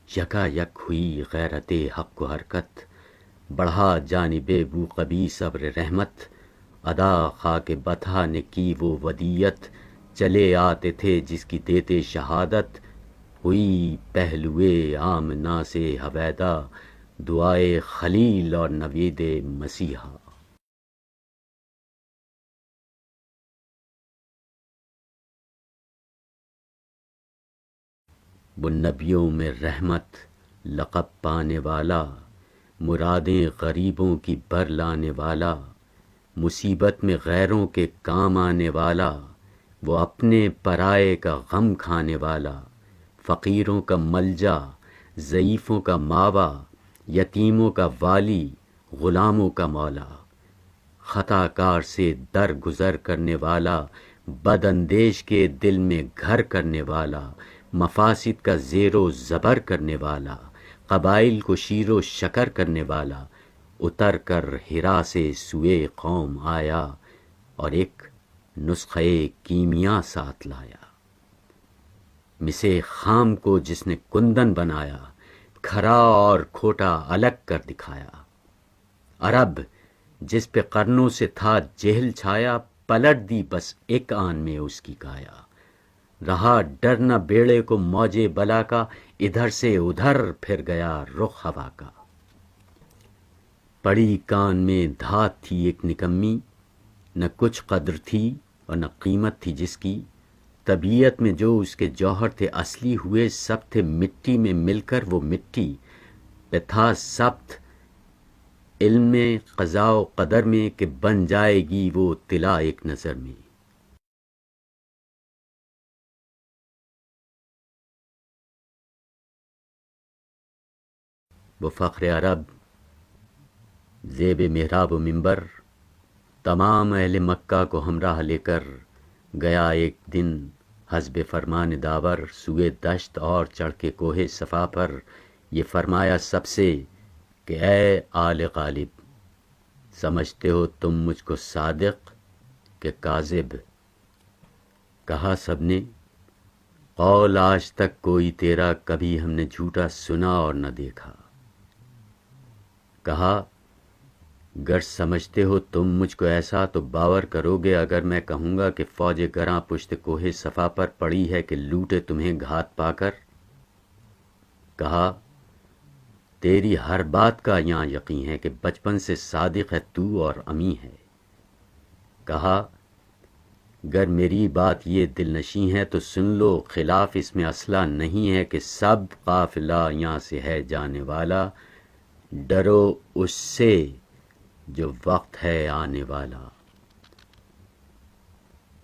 یکا یک ہوئی غیرت حق کو حرکت، بڑھا جانب بو قبی صبر رحمت، ادا خاک بطحا نے کی وہ ودیت، چلے آتے تھے جس کی دیتے شہادت، ہوئی پہلوئے آمنا سے حویدہ، دعائے خلیل اور نوید مسیحا۔ وہ نبیوں میں رحمت لقب پانے والا، مرادیں غریبوں کی بر لانے والا، مصیبت میں غیروں کے کام آنے والا، وہ اپنے پرائے کا غم کھانے والا، فقیروں کا ملجا، ضعیفوں کا ماوا، یتیموں کا والی، غلاموں کا مولا، خطا کار سے در گزر کرنے والا، بد اندیش کے دل میں گھر کرنے والا، مفاسد کا زیر و زبر کرنے والا، قبائل کو شیر و شکر کرنے والا، اتر کر ہرا سے سوئے قوم آیا اور ایک نسخہ کیمیا ساتھ لایا۔ مسے خام کو جس نے کندن بنایا، کھرا اور کھوٹا الگ کر دکھایا، عرب جس پہ قرنوں سے تھا جہل چھایا، پلٹ دی بس ایک آن میں اس کی کایا، رہا ڈر نہ بیڑے کو موجے بلا کا، ادھر سے ادھر پھر گیا رخ ہوا کا۔ پڑی کان میں دھات تھی ایک نکمی، نہ کچھ قدر تھی اور نہ قیمت تھی جس کی، طبیعت میں جو اس کے جوہر تھے اصلی ہوئے سب تھے مٹی میں مل کر وہ مٹی پہ تھا ثبت، علم میں قضاء و قدر میں کہ بن جائے گی وہ طلا ایک نظر میں۔ وہ فخر عرب زیب محراب و منبر، تمام اہل مکہ کو ہمراہ لے کر گیا ایک دن حسب فرمان داور سوئے دشت اور چڑھ کے کوہ صفا پر، یہ فرمایا سب سے کہ اے آل غالب، سمجھتے ہو تم مجھ کو صادق کہ کاذب؟ کہا سب نے قول آج تک کوئی تیرا کبھی ہم نے جھوٹا سنا اور نہ دیکھا۔ کہا گر سمجھتے ہو تم مجھ کو ایسا تو باور کرو گے اگر میں کہوں گا کہ فوج گراں پشت کوہ صفا پر پڑی ہے کہ لوٹے تمہیں گھات پا کر؟ کہا تیری ہر بات کا یہاں یقین ہے کہ بچپن سے صادق ہے تو اور امی ہے۔ کہا گر میری بات یہ دل نشیں ہے تو سن لو، خلاف اس میں اصلہ نہیں ہے کہ سب قافلہ یہاں سے ہے جانے والا، ڈرو اس سے جو وقت ہے آنے والا۔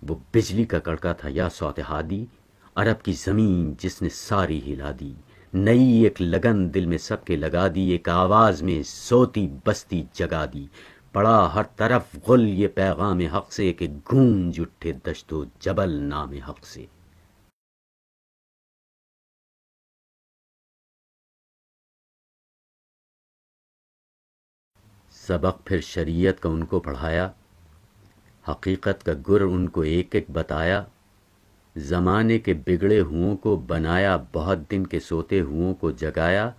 وہ بجلی کا کڑکا تھا یا صوت ہادی، عرب کی زمین جس نے ساری ہلا دی، نئی ایک لگن دل میں سب کے لگا دی، ایک آواز میں سوتی بستی جگا دی، پڑا ہر طرف غل یہ پیغام حق سے کہ گونج اٹھے دشت و جبل نام حق سے۔ سبق پھر شریعت کا ان کو پڑھایا، حقیقت کا گر ان کو ایک ایک بتایا، زمانے کے بگڑے ہوں کو بنایا، بہت دن کے سوتے ہوں کو جگایا،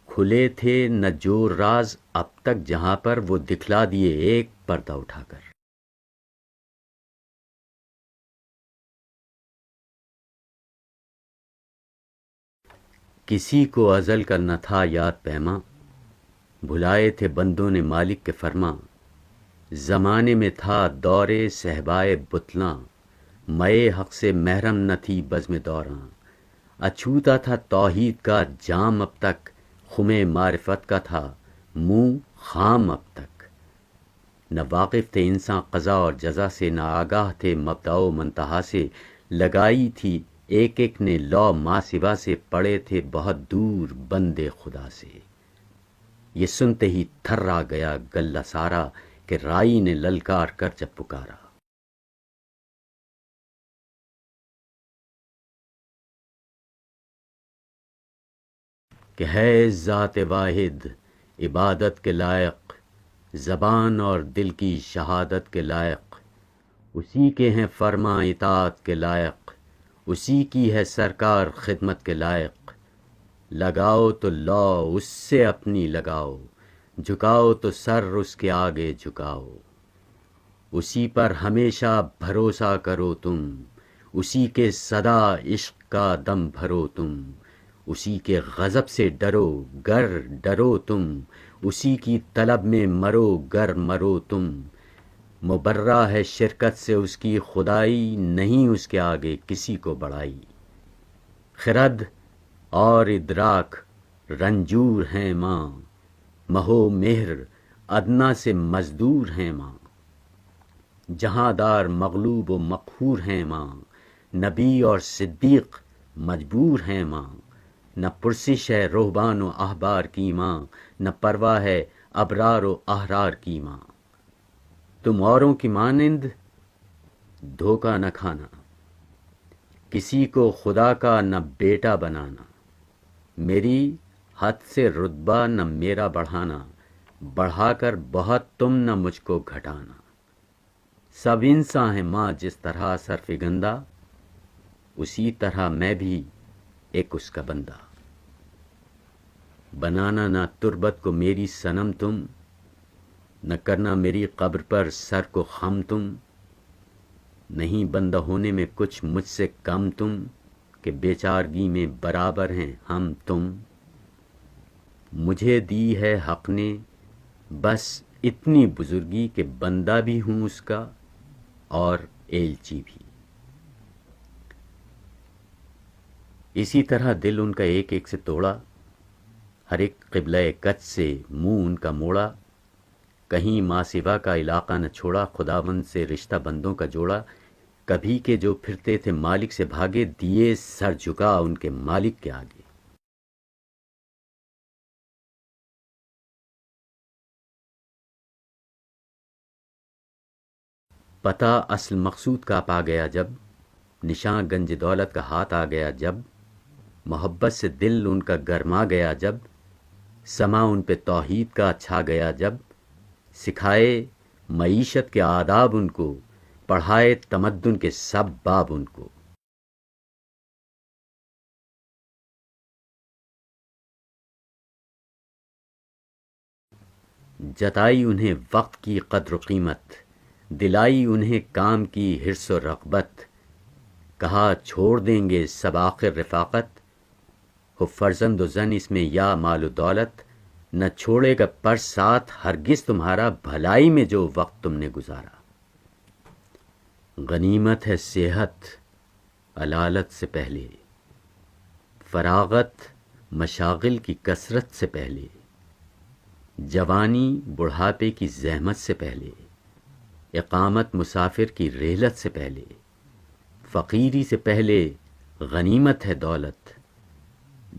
کھلے تھے نہ جو راز اب تک جہاں پر وہ دکھلا دیے ایک پردہ اٹھا کر۔ کسی کو ازل کا نہ تھا یاد پیما، بھلائے تھے بندوں نے مالک کے فرما، زمانے میں تھا دور صحبائے بتلاں، مئے حق سے محرم نہ تھی بزم دوراں، اچھوتا تھا توحید کا جام اب تک، خم معرفت کا تھا منہ خام اب تک، نہ واقف تھے انسان قضا اور جزا سے، نہ آگاہ تھے مبدأ و منتہا سے، لگائی تھی ایک ایک نے لو ماں سوا سے، پڑے تھے بہت دور بندے خدا سے۔ یہ سنتے ہی تھرا گیا گلہ سارا کہ رائی نے للکار کر جب پکارا۔ کہ ہے ذات واحد عبادت کے لائق، زبان اور دل کی شہادت کے لائق، اسی کے ہیں فرما اطاعت کے لائق، اسی کی ہے سرکار خدمت کے لائق، لگاؤ تو لو اس سے اپنی لگاؤ، جھکاؤ تو سر اس کے آگے جھکاؤ، اسی پر ہمیشہ بھروسہ کرو تم، اسی کے صدا عشق کا دم بھرو تم، اسی کے غضب سے ڈرو گر ڈرو تم، اسی کی طلب میں مرو گر مرو تم، مبرہ ہے شرکت سے اس کی خدائی، نہیں اس کے آگے کسی کو بڑائی، خرد اور ادراک رنجور ہیں ماں، مہو مہر ادنا سے مزدور ہیں ماں، جہاں دار مغلوب و مقہور ہیں ماں، نبی اور صدیق مجبور ہیں ماں، نہ پرسش ہے رہبان و احبار کی ماں، نہ پرواہ ہے ابرار و احرار کی ماں، تم اوروں کی مانند دھوکہ نہ کھانا، کسی کو خدا کا نہ بیٹا بنانا، میری حد سے رتبہ نہ میرا بڑھانا، بڑھا کر بہت تم نہ مجھ کو گھٹانا، سب انساں ہیں ماں جس طرح سرفگندہ، اسی طرح میں بھی ایک اس کا بندہ، بنانا نہ تربت کو میری صنم تم، نہ کرنا میری قبر پر سر کو خم تم، نہیں بندہ ہونے میں کچھ مجھ سے کم تم، کہ بیچارگی میں برابر ہیں ہم تم، مجھے دی ہے حق نے بس اتنی بزرگی کہ بندہ بھی ہوں اس کا اور ایلچی بھی، اسی طرح دل ان کا ایک ایک سے توڑا، ہر ایک قبلہ کچ سے منہ ان کا موڑا، کہیں ماں سوا کا علاقہ نہ چھوڑا، خداوند سے رشتہ بندوں کا جوڑا، کبھی کے جو پھرتے تھے مالک سے بھاگے، دیے سر جھکا ان کے مالک کے آگے، پتہ اصل مقصود کا پا گیا جب، نشاں گنج دولت کا ہاتھ آ گیا جب، محبت سے دل ان کا گرما گیا جب، سما ان پہ توحید کا چھا گیا جب، سکھائے معیشت کے آداب ان کو، پڑھائے تمدن کے سب باب ان کو، جتائی انہیں وقت کی قدر و قیمت، دلائی انہیں کام کی حرص و رغبت، کہا چھوڑ دیں گے سب آخر رفاقت، ہو فرزند و زن اس میں یا مال و دولت، نہ چھوڑے گا پر ساتھ ہرگز تمہارا، بھلائی میں جو وقت تم نے گزارا، غنیمت ہے صحت علالت سے پہلے، فراغت مشاغل کی کثرت سے پہلے، جوانی بڑھاپے کی زحمت سے پہلے، اقامت مسافر کی رحلت سے پہلے، فقیری سے پہلے غنیمت ہے دولت،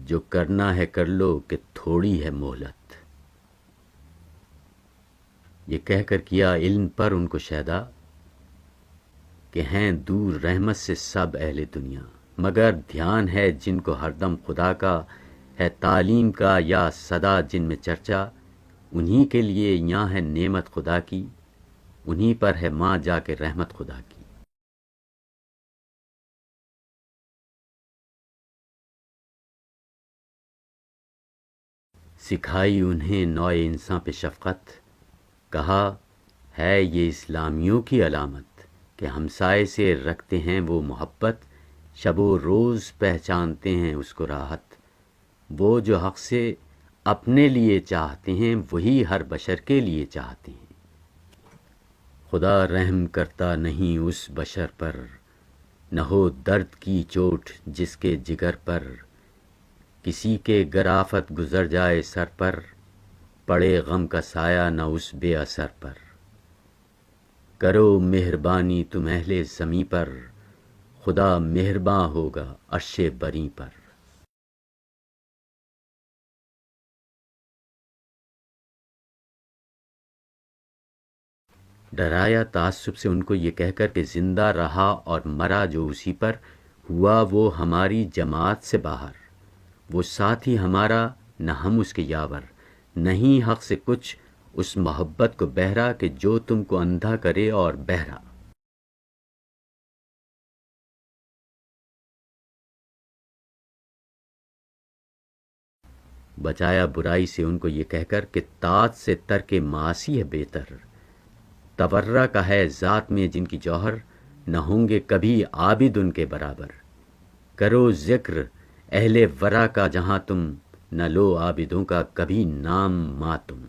جو کرنا ہے کر لو کہ تھوڑی ہے مہلت، یہ کہہ کر کیا علم پر ان کو شیدا، کہ ہیں دور رحمت سے سب اہل دنیا، مگر دھیان ہے جن کو ہر دم خدا کا، ہے تعلیم کا یا صدا جن میں چرچا، انہی کے لیے یہاں ہے نعمت خدا کی، انہی پر ہے ماں جا کے رحمت خدا کی، سکھائی انہیں نوع انسان پہ شفقت، کہا ہے یہ اسلامیوں کی علامت، کہ ہمسائے سے رکھتے ہیں وہ محبت، شب و روز پہچانتے ہیں اس کو راحت، وہ جو حق سے اپنے لیے چاہتے ہیں وہی ہر بشر کے لیے چاہتے ہیں، خدا رحم کرتا نہیں اس بشر پر، نہ ہو درد کی چوٹ جس کے جگر پر، کسی کے گر آفت گزر جائے سر پر، پڑے غم کا سایہ نہ اس بے اثر پر، کرو مہربانی تم اہل زمیں پر، خدا مہرباں ہوگا عرش بری پر، ڈرایا تعصب سے ان کو یہ کہہ کر کہ زندہ رہا اور مرا جو اسی پر، ہوا وہ ہماری جماعت سے باہر، وہ ساتھی ہمارا نہ ہم اس کے یاور، نہیں حق سے کچھ اس محبت کو بہرا، کہ جو تم کو اندھا کرے اور بہرا، بچایا برائی سے ان کو یہ کہہ کر کہ طاعت سے ترک معاصی ہے بہتر، تورع کا ہے ذات میں جن کی جوہر، نہ ہوں گے کبھی عابد ان کے برابر۔ کرو ذکر اہل ورا کا جہاں تم، نہ لو عابدوں کا کبھی نام ماتم۔